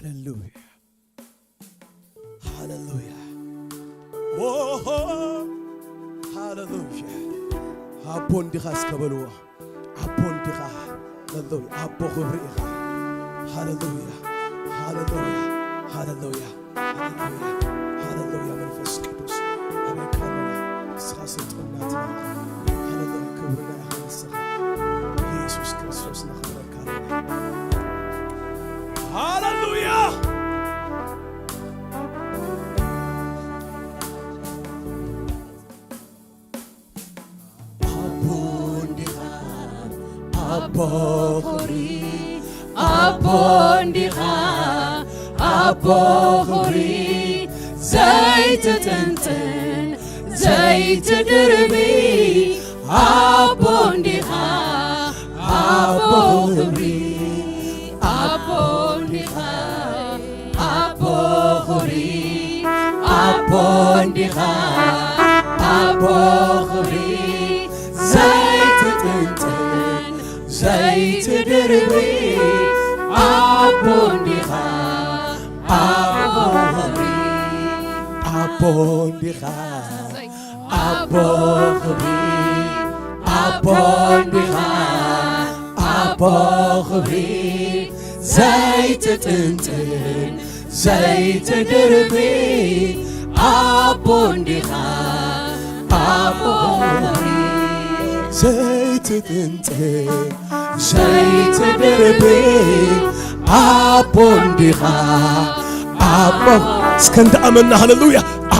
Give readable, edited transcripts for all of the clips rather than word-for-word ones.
Hallelujah. Hallelujah. Oh, hallelujah. Abon diras kabelwa. Abon dira. Hallelujah. Abo khuriha. Hallelujah. Hallelujah. Hallelujah. Hallelujah. Hallelujah. መንፈስ ቅዱስ አበካና ስራስት እናት ሃሌሉያ ክብርና ያንሰህ ኢየሱስ ክርስቶስ ነኸበካና ሃሌሉያ አቦሪ አቦንዲኻ አቦሪ ዘይት ጥንጥን ዘይት ድርቢ አቦንዲኻ አቦሪ አቦንዲኻ አቦሪ አቦንዲኻ አቦሪ ዘይት ጥንጥን ዘይት ድርቢ አቦንዲኻ አቦሪ አቦንዲኻ አቦሪ አቦንዲኻ አቦሪ ዘይት ጥንጥን ዘይት ድርቢ አቦንዲኻ አቦሪ ዘይት ጥንጥን ዘይት ድርቢ አቦንዲኻ አቦ እስከንተ አመና ሃሌሉያ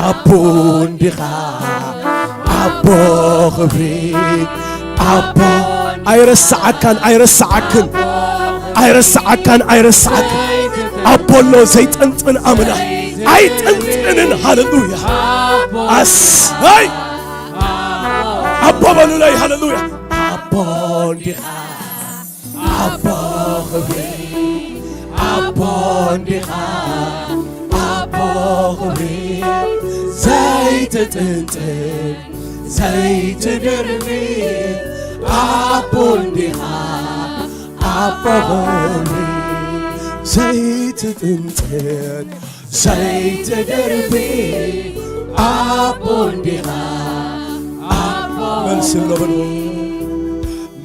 አቦንዲኻ አቦ ኽብሪ አቦ አይረሳዓካን አይረሳዓክን አይረሳዓካን አይረሳዓክን አቦሎ ዘይጥንጥን አምና አይጥንጥንን ሃሌሉያ አይ አቦ በሉ ላይ ሃሌሉያ አቦንዲኻ አቦ ኽብሪ አቦንዲኻ አቦ ኽብሪ ዘይት ጥንጥን ዘይት ድርቢ አቦንዲኻ አቦ ኽብሪ ዘይት ጥንጥን ዘይት ድርቢ አቦንዲኻ አቦ መልስሎ በሉ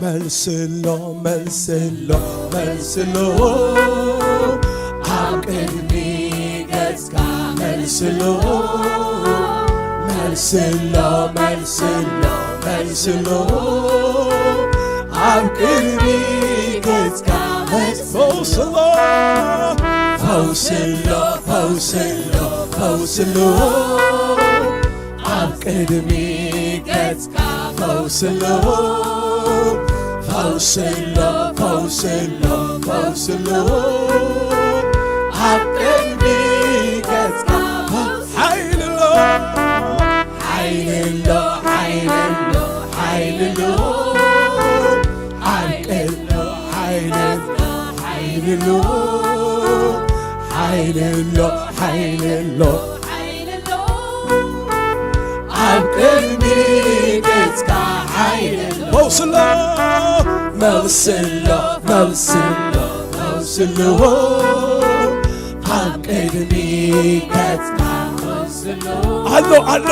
መልስሎ መልስሎ መልስሎ አቅድሚ ገጽካ መልስሎ መልስሎ መልስሎ መልስሎ አቅድሚ ገጽካ ፈውስሎ ፈውስሎ ፈውስሎ ፈውስሎ አቅድሚ ገጽካ ፈውስሎ ፈውስሎ ፈውስሎ ፈውስሎ አቅድሚ ገጽካ ኃይልሎ ኃይልሎ ኃይልሎ ኃይልሎ አቅድሎ ኃይልሎ ኃይልሎ ኃይልሎ ኃይልሎ ኃይልሎ አቅድሚ ገጽካ ኃይልሎ መልስሎ መልስሎ መልስሎ መልስሎ አቅድሚ ገጽካ መልስሎ አሎ አሎ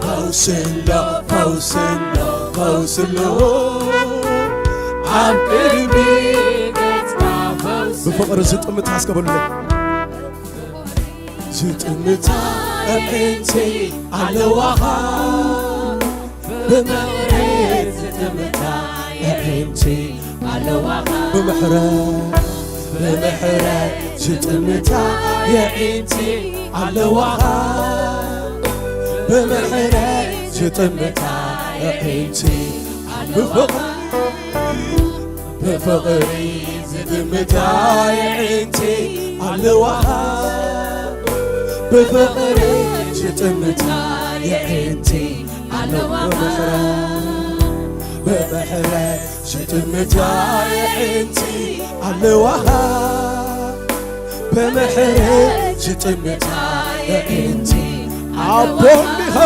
ፈውስሎ ፈውስሎ ፈውስሎ አቅድሚ ገጽካ መልስሎ በፍቅር ዝጥምታ አስከበሉልኝ ዝጥምታ እንቲ አለዋኻ በመሬት ዝጥምታ እንቲ አለዋኻ በምሕረት በምሕረት ዝጥምታ የእንቲ አለዋኻ በምሕረት ዝጥምታ የእንቲ በፍቕሪ ዝጥምታ የእንቲ አለዋኻ በፍቕሪ ዝጥምታ የእንቲ አለዋኻ በምሕረት ዝጥምታ የእንቲ አለዋኻ በምሕረት ዝጥምታ የእንቲ አቦንዲኻ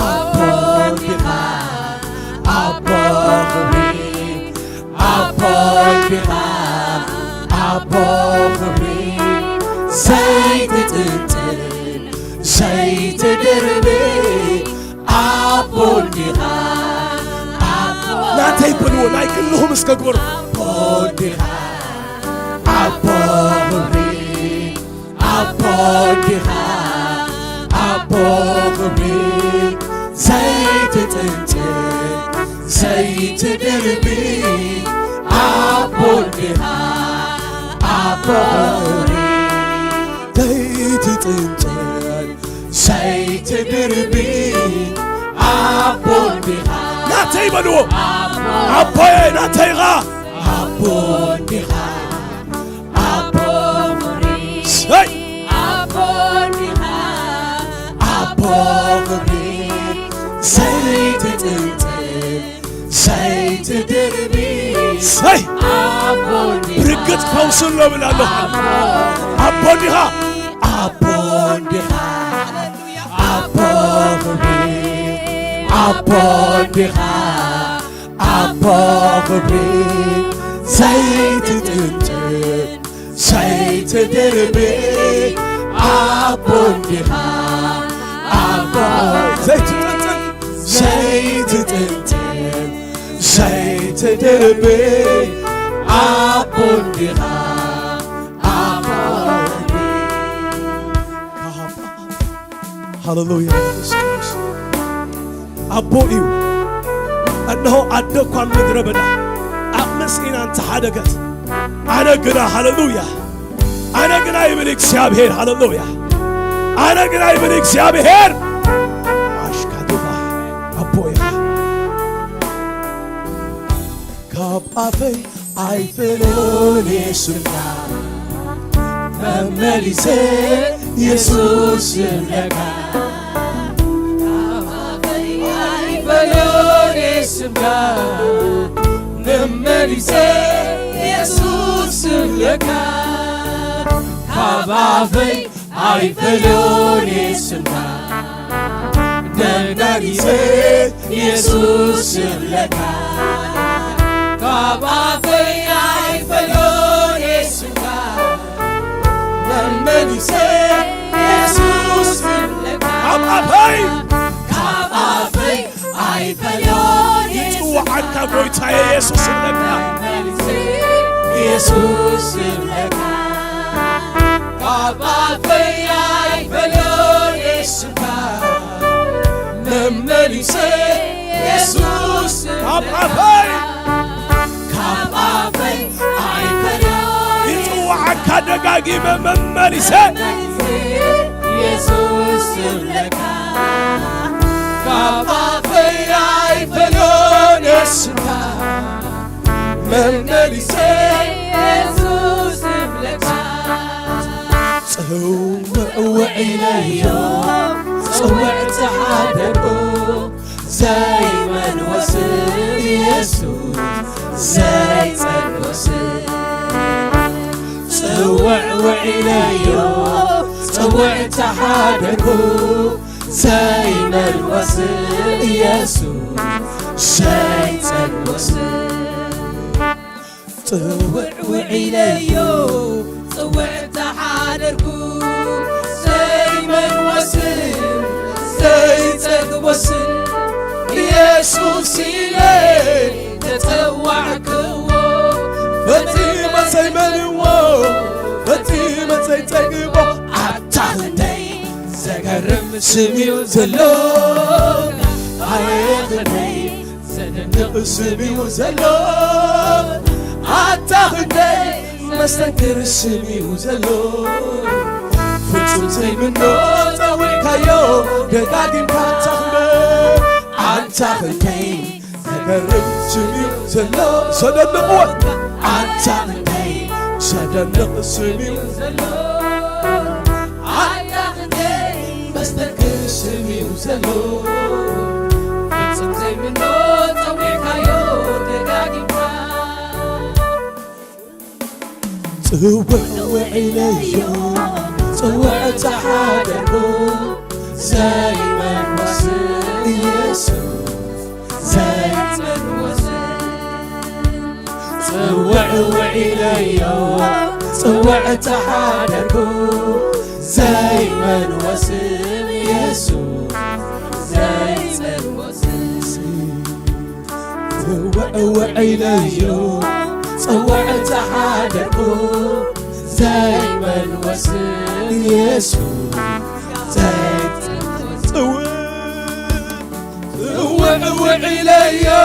አቦንዲኻ አቦ ኽብሪ አቦንዲኻ በልዎ ናይ ክልኹም እስከ ግበሩ ቦዲኻ ኣቦ ክብሪ ኣቦ ዲኻ ኣቦ ክብሪ ዘይትጥንጥን ዘይትድርቢ ኣቦ ዲኻ ኣቦ ክብሪ ዘይትጥንጥን ዘይትድርቢ ኣቦ ዲኻ ናተይ በልዎ ኣቦዬ ናተይኻ ኣቦ ዲኻ ኣቦ ክብሪ ኣቦ ዲኻ ኣቦ ክብሪ ዘይትጥንጥን ዘይትድርቢ ኣቦ ዲኻ ብርግጽ ፈውስሎ ብላለሁ ኣቦ ዲኻ ኣቦ ዲኻ ኣቦ ክብሪ ኣቦ ዲኻ ኣቦ ክብሪ ዘይትጥንጥን ዘይትድርቢ ኣቦ ዲኻ ኣቦ ዘይትጥንጥን ዘይትጥንጥን ዘይትድርቢ ኣቦ ዲኻ ኣቦ ሃሌሉያ ኣቦ እዩ እነሆ ኣደ እኳ ምድረ በዳ ኣብ መስኪና እንተሓደገት ኣነ ግና ሃሌሉያ ኣነ ግና ይብል እግዚአብሔር ሃሌሉያ ኣነ ግና ይብል እግዚአብሔር ኣሽካዲኻ ኣቦያ ካብ ኣፈይ ኣይፍሉን የሱና መመሊሴ ኢየሱስ ይብለካ ነመሊሴ ኢየሱስ ይብለካ ካብ ኣፈይ ኣይፈልዮን የሱና ነመሊሴ ኢየሱስ ይብለካ ካብ ኣፈይ ኣይፈልዮን የሱና ነመሊሴ ኢየሱስ ይብለካ ካብ ኣፈይ ኣይፈልዮን ይጽዋዓካ ጐይታዬ ኢየሱስ ይብለካ ኢየሱስ ይብለካ ካብ ኣፈይ ኣይፈልዮን የሱና መመሊሴ ኢየሱስ ካብ ኣፈይ ኣይፈልዮን ይጽዋዓካ ደጋጊመ መመሊሴ ኢየሱስ ይብለካ ካብ ኣፈይ ኣይፈልዮን የሱና መመሊሴ ኢየሱስ ይብለካ ጽውዕውዕለዮ ጽውዕቲ ሓደርኩ ዘይመንወስን ኢየሱስ ዘይጸንወስን ጽውዕውዕለዮ ጽውዕቲ ሓደርኩ ዘይመንወስን ኢየሱስ ዘይጸንወስን ጽውዕውዕለዮ ጽውዕቲ ሓደርኩ ዘይመንወስን ዘይጸንወስን ኢየሱስ ኢለ ተጸዋዕክዎ ፈጺመ ዘይመንዎ ፈጺመ ዘይጸግቦ ኣታኽንደይ ዘገርም ስምዩ ዘሎ ኣየኽነይ ዘደንቕ ስምዩ ዘሎ ኣታኽንደይ መስተንክር ስምዩ ዘሎ ፍጹም ዘይምኖ ጸዊዕካዮ ደጋጊምካ ኣታኽንደይ ዘገርም ስምዩ ዘሎ ዘደንቕዎ ኣታኽንደይ ዘደንቕ ስምዩ ዘሎ መስተንክር ስምዩ ዘሎ ፍጹም ዘይምኖ ጸዊዕካዮ ደጋጊምካ ጽውዕውዕለዮ ጽውዕቲ ሓደርኩ ዘይመንወስን ኢየሱስ ዘይጸንወስን ጽውዕውዕለዮ ጽውዕቲ ሓደርኩ ዘይመንወስን ኢየሱስ ዘይጸንወስን وعليو صوعت حادكو زي من وسن يسوع زيت وعليو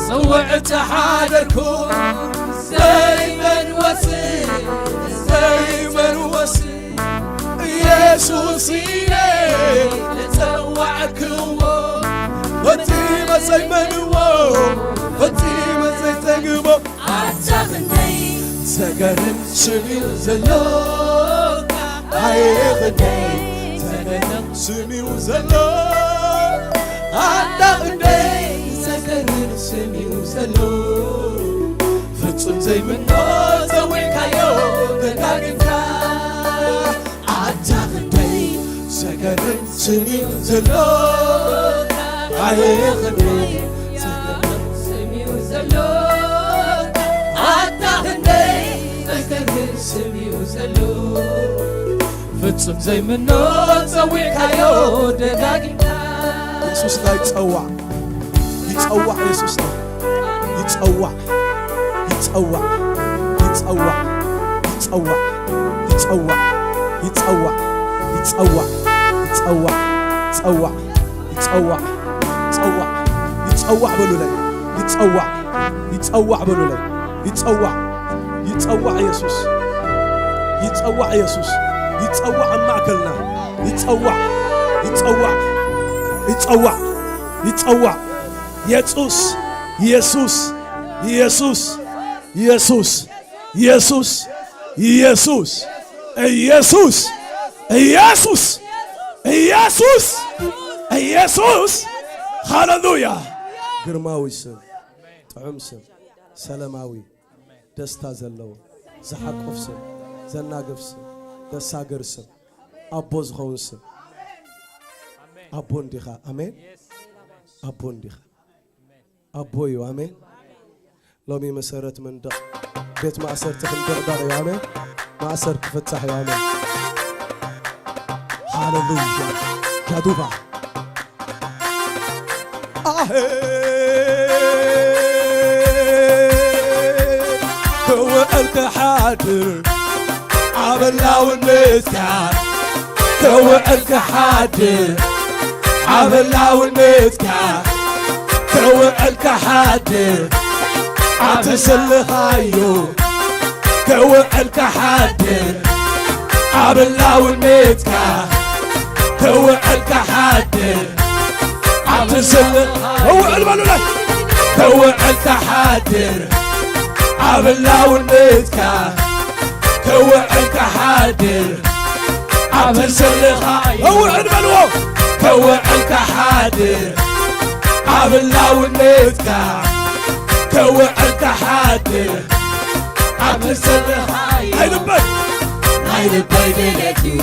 صوعت حادكو زي من وسن يسوع سيني لتوعكو فتيمة زي منو فتيمة زي تقبو عتاقني سقرن سميو زلوكا عيقني سقرن سميو زلوكا عتاقني سقرن سميو زلوكا فتم زي منو زويكايو دقاقنتا عتاقني سقرن سميو زلوكا عيقني سقرن سميو زلوكا عتاقني سقرن سميو زلوكا فتم زي منو زويكايو دقاقنتا يسوس لا يتسوع يتسوع يسوس لا يتسوع يتسوع يتسوع يتسوع يتسوع يتسوع يتسوع يتسوع يتسوع يتسوع يتسوع يتسوع بلو لي يتسوع يتسوع بلو لي يتسوع يتسوع يسوس يتسوع يسوس يتسوع معكلنا يتسوع يتسوع يتسوع يتسوع يسوس يسوس يسوس يسوس يسوس يسوس يسوس يسوس يسوس يسوس هاللويا ግርማዊ ስም ጥዑም ስም ሰላማዊ ደስታ ዘለዎ ዝሓቆፍ ስም ዘናግፍ ስም ደሳገር ስም ኣቦ ዝኸውን ስም ኣቦ እንዲኻ ኣሜን ኣቦ እንዲኻ ኣቦ እዩ ኣሜን ሎሚ መሰረት መንደቕ ቤት ማእሰርቲ ክንደቕደቕ እዩ ኣሜን ማእሰር ክፍታሕ እዩ ኣሜን ሃሌሉያ ያዱባ كوالك حاضر عبلاو المسكار كوالك حاضر عبلاو المسكار كوالك حاضر عتسل خايو كوالك حاضر عبلاو المسكار كوالك حاضر عتسل هو المالو لك كوالك حاضر عبلاو المسكار كوالك حاضر عتسل خايو هو المالو كوالك حاضر عبلاو المسكار كوالك حاضر عتسل خايو هاي لبي هاي لبي دلتيو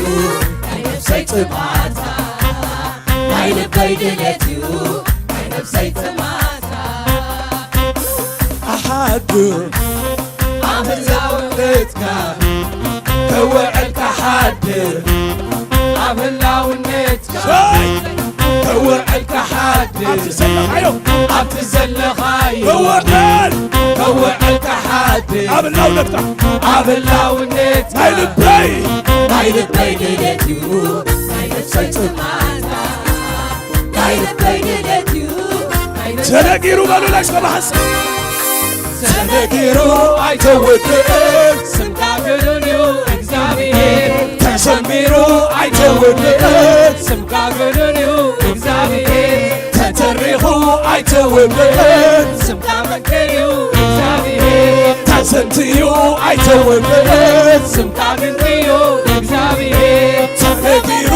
هاي نفسي تماتا هاي لبي دلتيو هاي نفسي تماتا أحاضر عبلاو المسكار كوالك حاضر عبلاو المسكار كوالك حاضر عتسل خايو كوالك حاضر عبلاو نفتح عبلاو النت هاي لبي دلتيو هاي نفسي تماتا هاي لبي دلتيو سنقيرو قالوا لك بحسن سنقيرو አይተወድም ስምካገዱንዩ እግዚአብሔር ተሰሚሩ አይተወድም ስምካገዱንዩ እግዚአብሔር ተተሪኹ አይተወድም ስምካመንከዩ እግዚአብሔር ተሰንትዩ አይተወድም ስምካግንትዩ እግዚአብሔር ተነጊሩ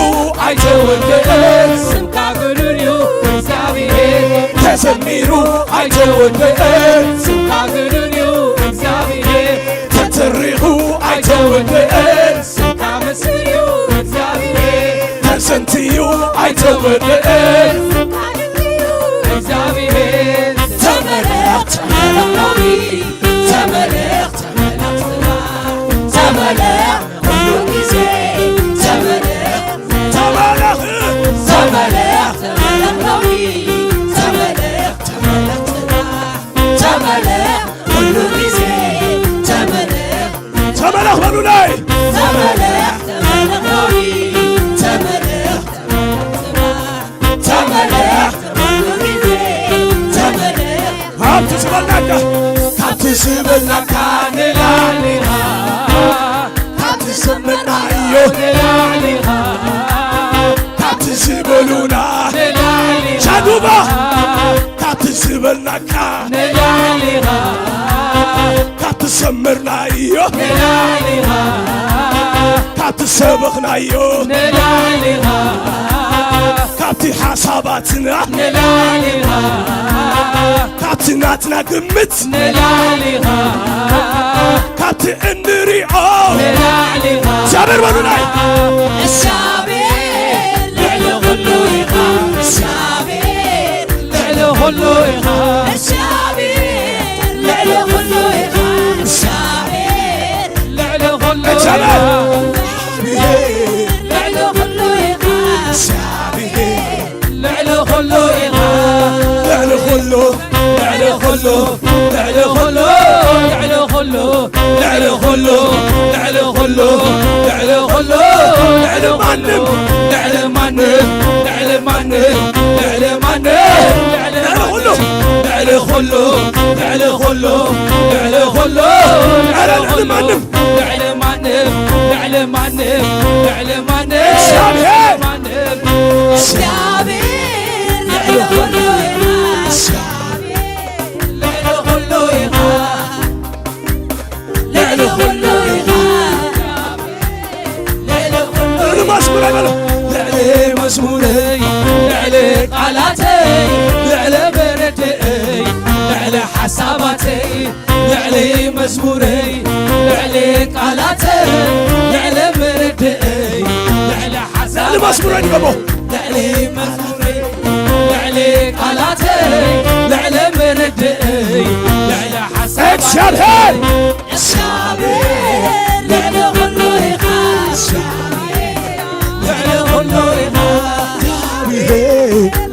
አይተወድም ስምካገዱንዩ እግዚአብሔር ተሰሚሩ አይተወድም ስምካገዱንዩ እግዚአብሔር ተተሪኹ አይተወድም ስምካመስዩ እግዚአብሔር ተሰንትዩ አይተወድም እግዚአብሔር ተመረኽ ተመረኽ ተመረኽ ተመረኽ ሁሉ ጊዜ ተመረኽ ተመረኽ ተመረኽ ተመረኽ ተመረኽ ተመለኽ ሁሉ ጊዜ ተመለኽ ተመለኽ በሉ ላይ ተመለኽ ተመለኽ ተመለኽ ተመለኽ ሁሉ ጊዜ ተመለኽ ካብቲ ዝበልናካ ካብቲ ዝበልናካ ንላዕሊኻ ካብቲ ሰመናዮ ንላዕሊኻ ካብቲ ዝበሉና ንላዕሊኻ ሻዱባ ካብቲ ዝበልናካ ንላዕሊኻ ካብቲ ሰመርናዮ ንላዕሊኻ ካብቲ ሰበኽናዮ ንላዕሊኻ ካብቲ ሓሳባትና ንላዕሊኻ ካብቲ ናትና ግምት ንላዕሊኻ ካብቲ እንሪኦ ንላዕሊኻ እግዚአብሔር በሉ ላይ እግዚአብሔር ልዕሊ ኩሉ ኢኻ እግዚአብሔር ልዕሊ ኩሉ ኢኻ እግዚአብሔር ልዕሊ ኩሉ ኢኻ እግዚአብሔር ልዕሊ ኩሉ ኢኻ ልዕሊ ኩሉ ኢኻ እግዚአብሔር ልዕሊ ኩሉ ኢኻ ልዕሊ ኩሉ ልዕሊ ኩሉ ልዕሊ ኩሉ ልዕሊ ኩሉ ልዕሊ ኩሉ ልዕሊ ኩሉ ልዕሊ ኩሉ ልዕሊ ማንም ልዕሊ ማንም ልዕሊ ማንም ልዕሊ ማንም ልዕሊ ኩሉ ልዕሊ ኩሉ ልዕሊ ኩሉ ልዕሊ ኩሉ ልዕሊ ማንም ልዕሊ ማንም ልዕሊ ማንም ልዕሊ ማንም እግዚአብሔር እግዚአብሔር ልዕሊ ኩሉ ኢኻ ልዕሊ ኩሉ ኢኻ ልዕሊ ኩሉ ኢኻ ልዕሊ ኩሉ መዝሙር አይበሉ ልዕሊ መዝሙረይ ልዕሊ ቃላተይ ልዕሊ በረድአይ ልዕሊ ሓሳባተይ ልዕሊ መዝሙረይ ልዕሊ ቃላተይ ልዕሊ በረድአይ ልዕሊ ሓሳባተይ ልዕሊ መዝሙረይ ንገቦ ልዕሊ መዝሙረይ ልዕሊ ቃላተይ ልዕሊ በረድአይ ልዕሊ ሓሳባተይ እግዚአብሔር እግዚአብሔር ልዕሊ ኩሉ ኢኻ ልዕሊ ኩሉ ኢኻ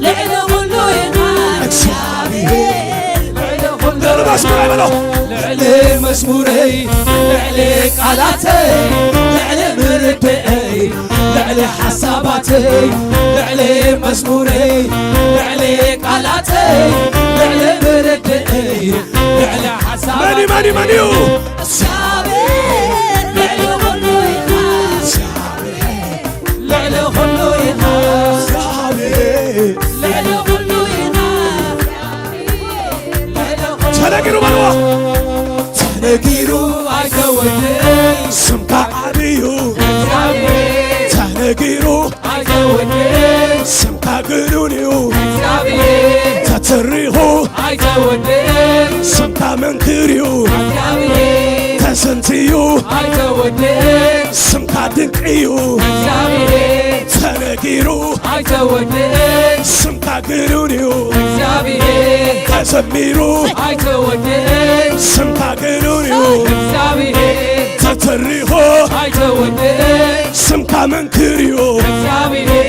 ልዕሊ ኩሉ ኢኻ እግዚአብሔር ልዕሊ ኩሉ መዝሙር አይበሉ ልዕሊ መዝሙረይ ልዕሊ ቃላተይ ልዕሊ ምርድአይ ልዕሊ ሓሳባተይ ልዕሊ መዝሙረይ ልዕሊ ቃላተይ ልዕሊ ምርድአይ ልዕሊ ሓሳባተይ መኒ እግዚአብሔር ልዕሊ ኩሉ ኢኻ ልዕሊ ኩሉ ኢኻ ልዕሊ ኩሉ ኢኻ ተነጊሩ በልዋ ተነጊሩ አይተወደይ ስምካ ዓብዩ እግዚአብሔር ተነጊሩ አይተወደይ ስምካ ግኑን እዩ እግዚአብሔር ተተሪኹ አይተወደይ ስምካ መንክር እዩ እግዚአብሔር ተሰንትዩ አይተወደይ ስምካ ድንቅ እዩ እግዚአብሔር ተነጊሩ አይተወደይ ስምካ ግኑን እዩ እግዚአብሔር ተዘሚሩ አይተወደይ ስምካ ግኑን እዩ እግዚአብሔር ተተሪኹ አይተወደይ ስምካ መንክር እዩ እግዚአብሔር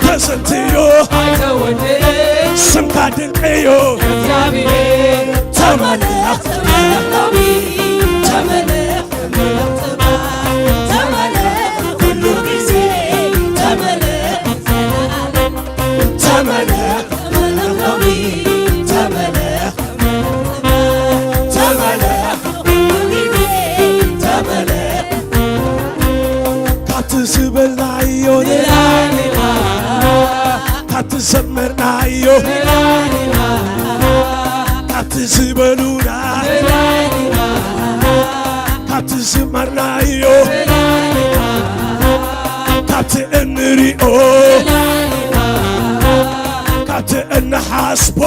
ተሰንትዩ አይተወደይ ስምካ ድንቅ እዩ እግዚአብሔር ተመለኽ ተመለኽ ተመለኽ ሁሉ ጊዜ ተመለኽ ተመለኽ ተመለኽ ተመለኽ ሁሉ ጊዜ ተመለኽ ካብቲ ዝበልናዮ ንላዕሊኻ ካብቲ ዘመርናዮ ንላዕሊኻ ካብቲ ዝበሉና ንላዕሊኻ ካብቲ ዝመርናዮ ንላዕሊኻ ካብቲ እንሪኦ ንላዕሊኻ ካብቲ እንሓስቦ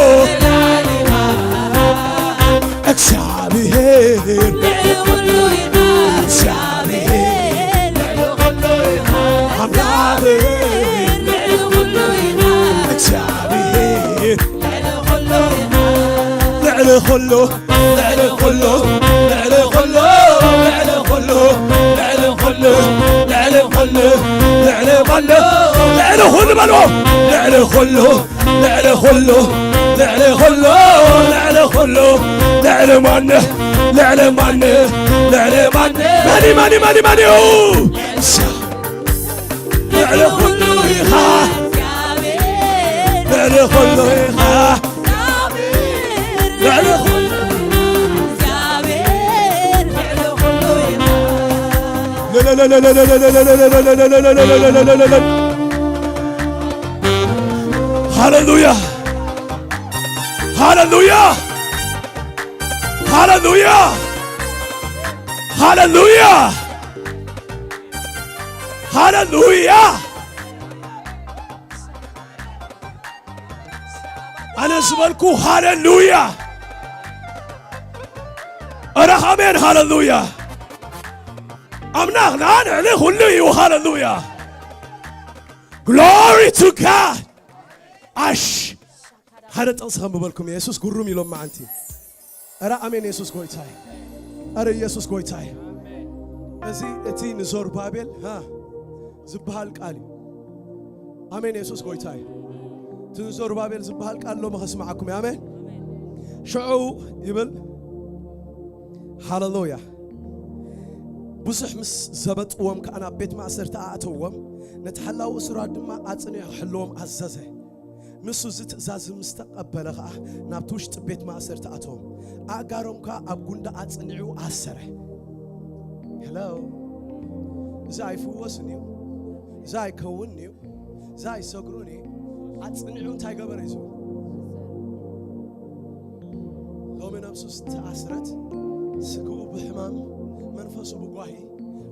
ንላዕሊኻ እግዚአብሔር ልዕሊ ኩሉ ኢኻ እግዚአብሔር ልዕሊ ኩሉ ኢኻ አምላክህ ልዕሊ ኩሉ ኢኻ እግዚአብሔር ልዕሊ ኩሉ ኢኻ ልዕሊ ኩሉ ልዕሊ ኩሉ ልዕሊ ኩሉ ልዕሊ ኩሉ ልዕሊ ኩሉ ልዕሊ ኩሉ ልዕሊ ኩሉ ልዕሊ ኩሉ በልዎ ልዕሊ ኩሉ ልዕሊ ኩሉ ልዕሊ ኩሉ ልዕሊ ኩሉ خلو لعلي ماني لعلي ماني لعلي ماني ماني ماني ماني ماني لعلي خلو يخا لعلي خلو يخا لعلي خلو لا لا لا لا لا لا لا لا لا لا لا هاللويا هاللويا هاللويا هاللويا هاللويا أنا اسمعكو هاللويا أرحمين هاللويا أمنع نان عليه هاللويا هاللويا Glory to God أش هذا تنصح ببالكم يسوع قرّم يلوم معنتي أرى أمين يسوع قويتاي أرى يسوع قويتاي أزي أتي نزور بابل ها زبّهال قالي أمين يسوع قويتاي تنزور بابل زبّهال قال لو ما خسمعكم يا أمين شعو يبل هاللويا بصح مس زبط وم كأنا بيت ما أسرت أتوم نتحلّو أسراد ما أتصنع حلوم عزّزه نسو زت زاز مستقبلها نابتوش بيت ما أسرت أتوم أقارم كا أبغندا أتصنعو أسره hello زاي فوسنيو زاي كونيو زاي سكروني أتصنعون تايجا بريزو لو من أمسوس تأسرت سكو بحمام منفسه بقواهي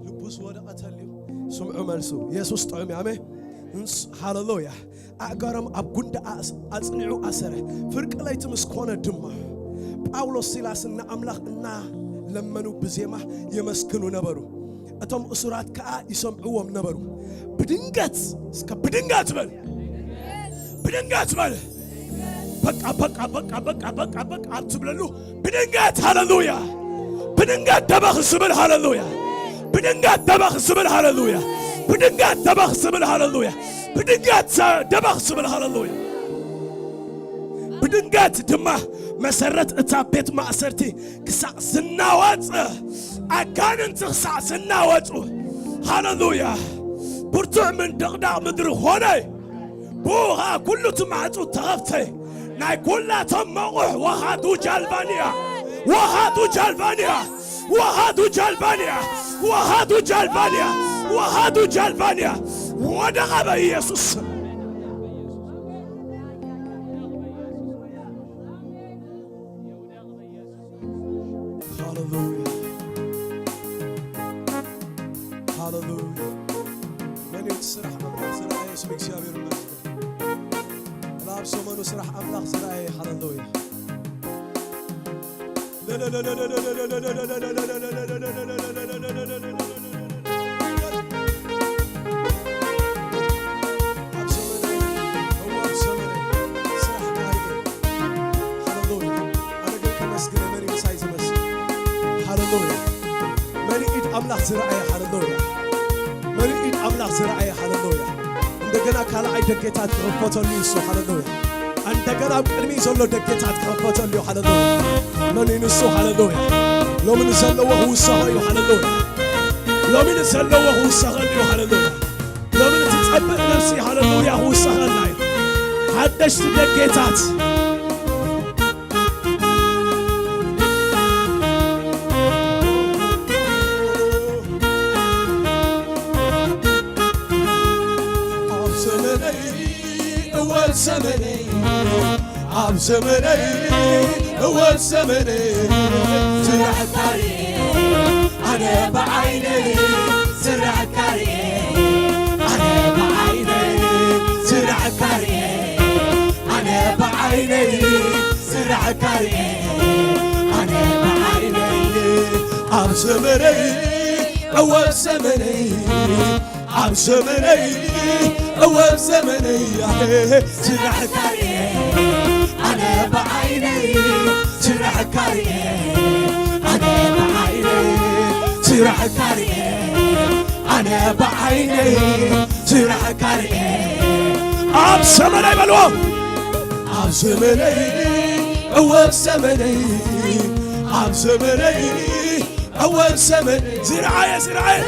لبوس ودا قتليو سمعوا ملسو يسوس طعمي عمي هاللويا أقارم أبغندا أتصنعو أسره فرق لا يتمسكونه دمه باولوس سيلاسنا أملاخنا لمنو بزيمة يمسكنوا نبرو أتم أسرات كا يسمعوهم نبرو بدنجات سك بدنجات بل بدنجات بل بق أتبللو بدنجات هاللويا بدنجات دبخ سبل هاللويا بدنجات دبخ سبل هاللويا بدنجات دبخ سبل هاللويا بدنجات دبخ سبل هاللويا بدنجات دمه مسرت اتابيت ما أسرتي كسع سناوات أكان انت كسع سناوات هاللويا برتع من دغدغ مدر هوني بوها كله تمعتو تغفتي ناي كلها تمغح وهادو جالبانيا وهادو جالبانيا وهادو جالبانيا وهادو جالبانيا وهادو جالبانيا ودغب يسوس هاللويا من يسرح أملاك زرعي اسمك شابير المسجد لا بسومن يسرح أملاك زرعي هاللويا لا لا لا لا لا لا لا لا أملاك زرعي هاللويا مريد أملاك زرعي هاللويا عندنا كلا أي دقيقات خفّة ليسو هاللويا عندنا كلمي زلوا دقيقات خفّة ليو هاللويا لو نينسو هاللويا لو من زلوا وهو سهل هاللويا لو من زلوا وهو سهل هاللويا لو من تتقبل نفسي هاللويا هو سهل نايم حدشت دقيقات أول زمني عم زمني أول زمني زرع كريم أنا بعيني زرع كريم أنا بعيني زرع كريم أنا بعيني زرع كريم أنا بعيني عم زمني أول زمني عم زمني أول زمني زرع كريم أنا بعيني زرع كريم أنا بعيني زرع كريم أنا بعيني زرع كريم عم زمني بلوم عم زمني أول زمني عم زمني أول زمني زرعة زرعة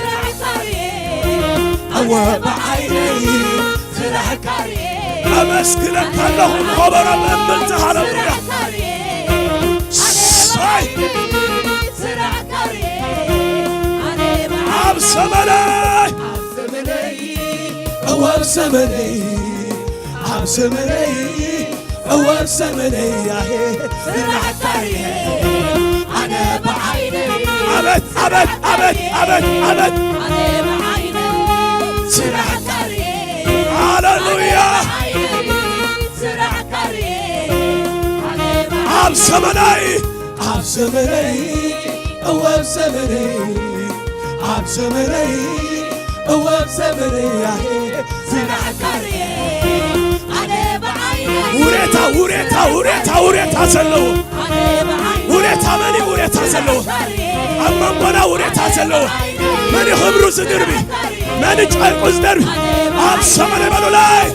أول بعيني زرع كاريه أمسكلك اللهم خبر بأمنت هللويا عم زمني أول زمني عم زمني أول زمني يا زرع كاريه أنا بعيني أبد أبد أبد أبد أبد زرع كاريه هللويا عم زمني عم زمني أول زمني عم زمني أول زمني يا زرع كاريه أنا بعيني وريتا زلو وريتا مني وريتا زلو أمام بنا وريتا زلو مني خبرو زدربي مني جايقو زدربي عم زمني بلولاي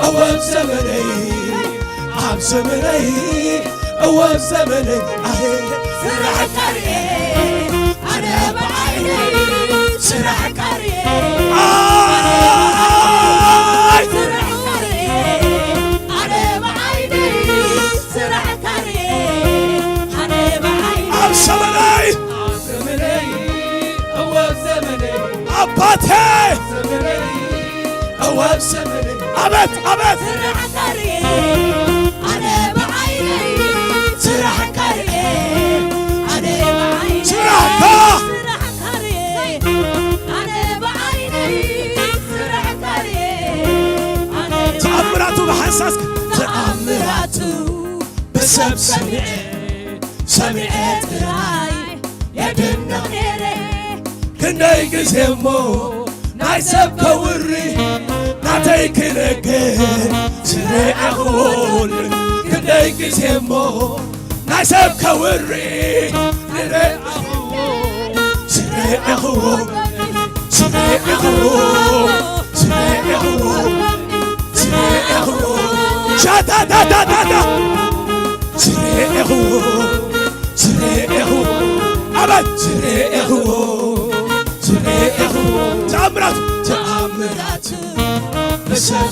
أول زمني عم زمني أول زمني زرع كاريه أنا بعيني زرع كاريه زرع كاريه أنا بعيني زرع كاريه أنا بعيني عم زمني أول زمني أباتي زمني أول زمني أبد أبد زرع كاريه أنا بعيني زرع كاريه أنا بعيني زرعك زرع كاريه أنا بعيني زرع كاريه أنا تأمراته بحساسك تأمراته بسبب سمعت راي يدنا غيري كنا يقزمو نايسب كوري نعطيك لك سري أخول كنا يقزمو نايسب كوري نري سري أخول سري أخول سري أخول سري أخول شادا دا دا دا دا سري أخول سري أخول أبد سري أخول سري أخول تأمرات بسبب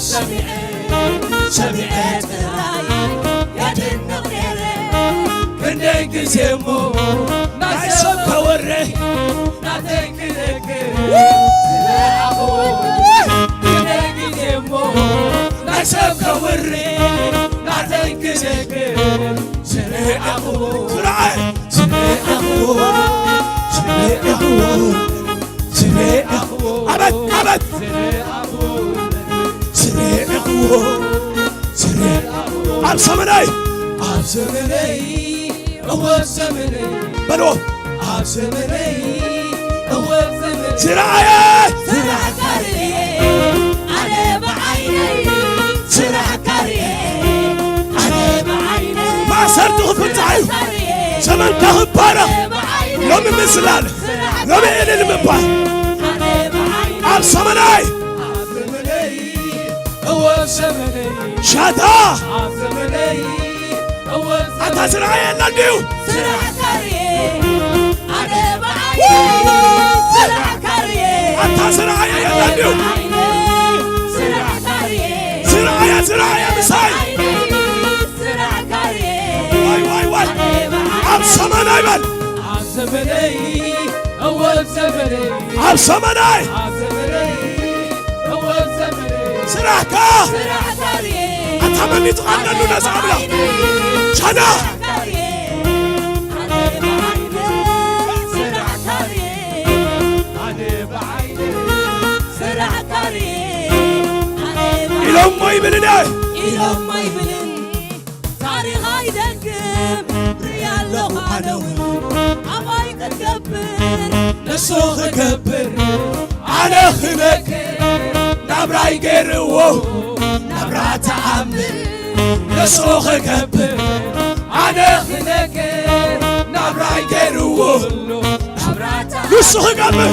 سمعت راي يدنا غيري كنا يقزمو نايسب كوري نعطيك لك سري أخول كنا يقزمو نايسب كوري نعطيك لك سري أخول سري أخول سري أخول سري أخول أبد أبد سري أخول سري أخول عم زمني عم زمني أول زمني بلو عم زمني أول زمني زراعة زرع كاريه أنا بعيني زرع كاريه أنا بعيني ما صرت غفلت عيو زمن كهبارة لو من مسلال لو من إلي المبا عم زمني عم زمني أول زمني شادا عم زمني أول زمني أنت زراعة لنديو زرع كاريه أنا بعيني زرع كاريه أنت زراعة لنديو زرع كاريه زراعة مساي زرع كاريه واي واي واي عم زمني بل عم زمني أول زمني عم زمني عم زمني أول زمني زراعك زرع كاريه أتمنى تغنى ناس عملا شادا إلهم ما يبلنا إلهم ما يبلن تاريخ يدقم ريال لو عنوي عمايق تكبر نسوخ كبر على خلك نبراي قروه نبرا تعمل نسوخ كبر على خلك نبراي قروه نبرا تعمل نسوخ كبر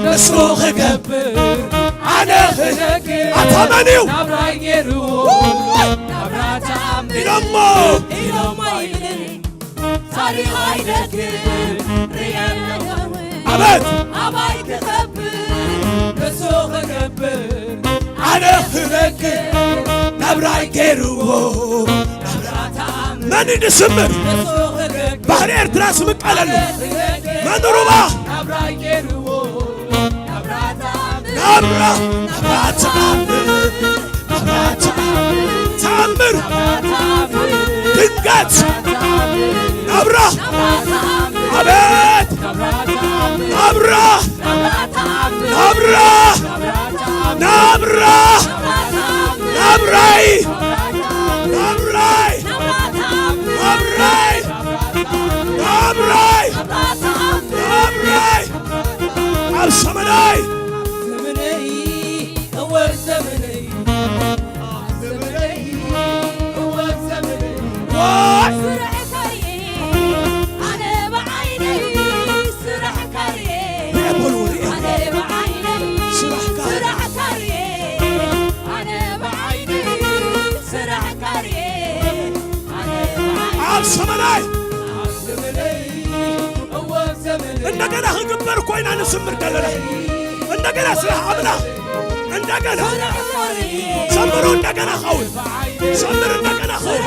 نسوخ كبر على خلك أتمنيو نبرا يروح نبرا تعمل ኢሎሞ ኢሎማይልን ታሪክ አይደግም ርያለውን አቤት አባይ ክኸብር ንሱ ክገብር ኣነ ክነግር ናብራይ ገይርዎ መን ንስምር ንሱ ክገብር ባህሪ ኤርትራ ስምቀለሉ መንሩባ ናብራይ ገይርዎ ናብራ ተአምር ድንገት ናብራ አቤት ናብራ ናብራ ናብራ ናብራይ ናብራይ ናብራይ ናብራይ ናብራይ ኣብ ሰመናይ ዘመነይ እወር ዘመነይ ዘመነይ እወር ዘመነይ ዋይ ስራሕካየ ኣነ ብዓይነይ ስራሕካየ የበልወሪ ኣነ ብዓይነይ ስራሕካ ስራሕካየ ኣነ ብዓይነይ ስራሕካየ ኣነ ብዓይነይ ኣብ ሰመናይ ዘመነይ እወር ዘመነይ እንደገና ክግበር ኮይና ንስምር ከለና እንደገና ስራሕ አብላ እንደገና ሰምሮ እንደገና ኸውን ሰምር እንደገና ኸውን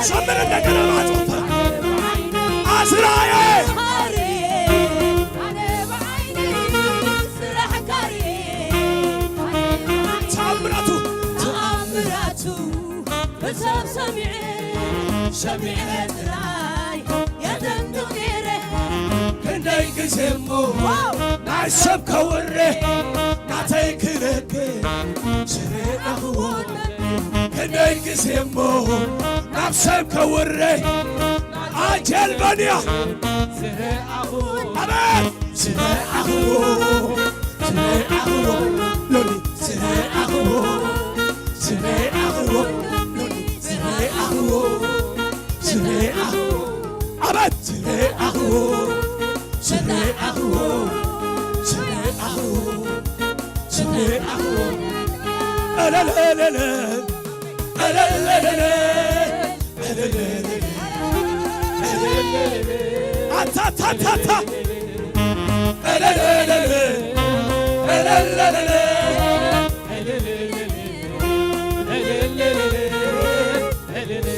ሰምር እንደገና ማጽፈ አስራዬ ተአምራቱ ተአምራቱ በሰብ ሰሚዐ ጥራይ የደንዱ ጌረ ክንደይ ግዜሞ ናይ ሰብ ከውሬ ናተይ ክነግር ስርአኽዎ ክንደይ ግዜሞ ናብ ሰብ ከውሬ ኣጀልበንያ ኣቤት ስርአኽዎ ስርአኽዎ ሎኒ ስርአኽዎ ስርአኽዎ ሎኒ ስርአኽዎ ስርአኽዎ አቤት ስርአኽዎ ስርአኽዎ ስርአኽዎ ስርአኽዎ እለለለለ እለለለለ እለለለለ አታታታታ እለለለለ እለለለለ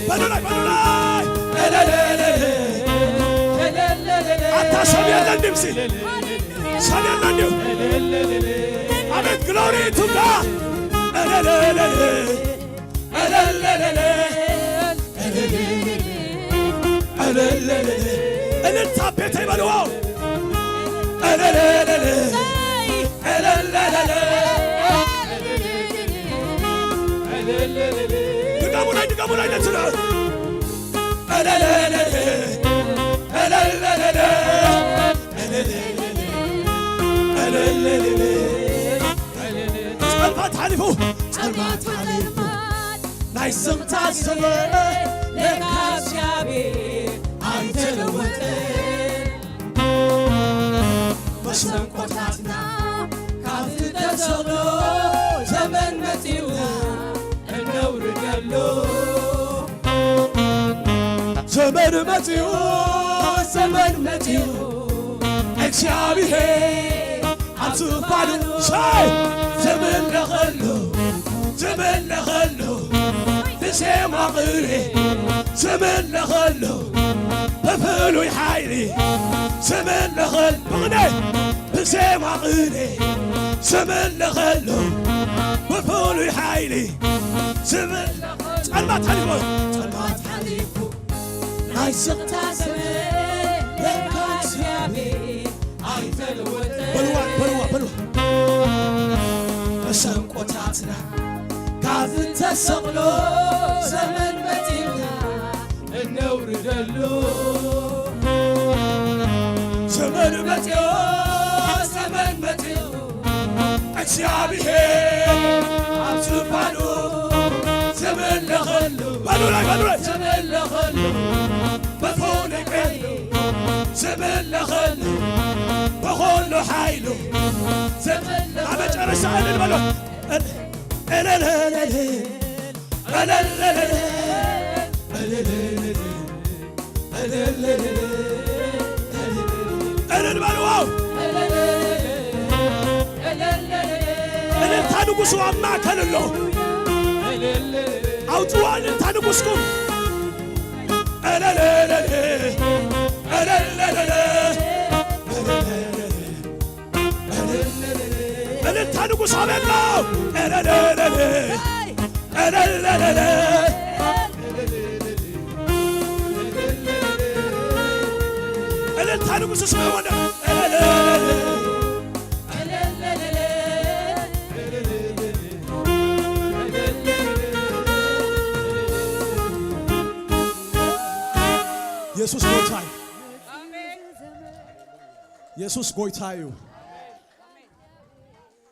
በሉላይ በሉላይ እለለለለ አታ ሰብ የለ እንዲም ሲል ሰብ የለ እንዲሁ አቤት ግሎሪ ቱ ጋድ እለለለለ እለለለለ እለለለለ እልልታ ቤተ ይበልዋው እለለለለ እለለለለ ድገሙ ላይ ነትነ እለለለለ እለለለለ እለለለለ ጸልማት ሓሊፉ ጸልማት ሓሊፉ ናይ ስምታ ዘመን ለካ እግዚአብሔር ኣይተለወጠን መሰንቆታትና ካብቲ ተሰቕሎ ዘመን መጺኡ እነውርደሎ ዘመን መጺኡ ዘመን መጺኡ እግዚአብሔር ኣብ ዝፋኑ ሻይ ዝምለኸሉ ዝምለኸሉ ብሴማቕሬ ዝምለኸሉ ብፍሉይ ሓይሊ ዝምለኸሉ ብቕደይ ብሴማቕሬ ዝምለኸሉ ብፍሉይ ሓይሊ ጸልማት ሓሊፉ ጸልማት ሓሊፉ ናይ ስቕታ ዘመን ለካ እግዚአብሔር ኣይተለወጠን በልዋ መሰንቆታትና ካብ ተሰቕሎ ዘመን መጺኡና እነውርደሉ ዘመን መጺኡ ዘመን መጺኡ እግዚአብሔር ኣብ ዝፋኑ ዝምለኸሉ በሉላይ ዝምለኸሉ በፍሉይ ቀይሉ ዝምለኸሉ በኹሉ ሓይሉ ኣብ መጨረሻ እልል በሎ እለለለለ እለለለለ እልል በልዋው እልልታ ንጉሡ አማከልሎ አውጥዋ እልልታ ንጉሥኩም እልልታ ንጉሥ አበላው እልልታ ንጉሥ ስለ ሆነ ኢየሱስ ጌታ ኢየሱስ ጌታ